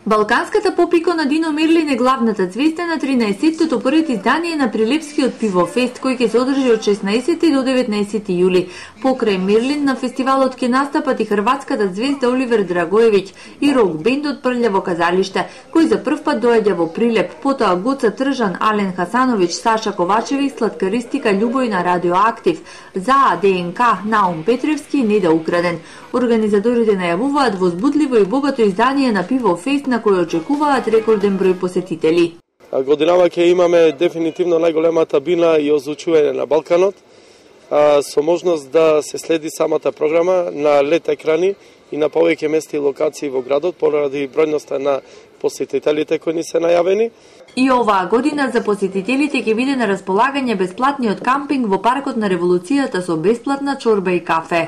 Балканската попико на Дино Мирлин е главната звезда на 13-тото првото издание на Прилепскиот пивофест, кој ќе се одржи од 16 до 19 јули. Покрај Мирлин на фестивалот ќе настапат и хрватската звезда Оливер Драгоевиќ и рок бендот Прљаво казалиште, кој за прв пат доаѓа во Прилеп, потоа Гоца Тржан, Ален Хасановиќ, Саша Ковачевиќ, сладкаристика Љубојна Радиоактив, за ДНК, Наум Петревски и Неда Украден. Организаторите најавуваат возбудливо и богато издание на пивофест на кој очекуваат рекорден број посетители. Годинава ќе имаме дефинитивно најголемата бина и озвучување на Балканот, со можност да се следи самата програма на LED екрани и на повеќе места и локации во градот поради бројноста на посетителите кои ни се најавени. И оваа година за посетителите ќе биде на располагање бесплатниот кампинг во паркот на Револуцијата со бесплатна чорба и кафе.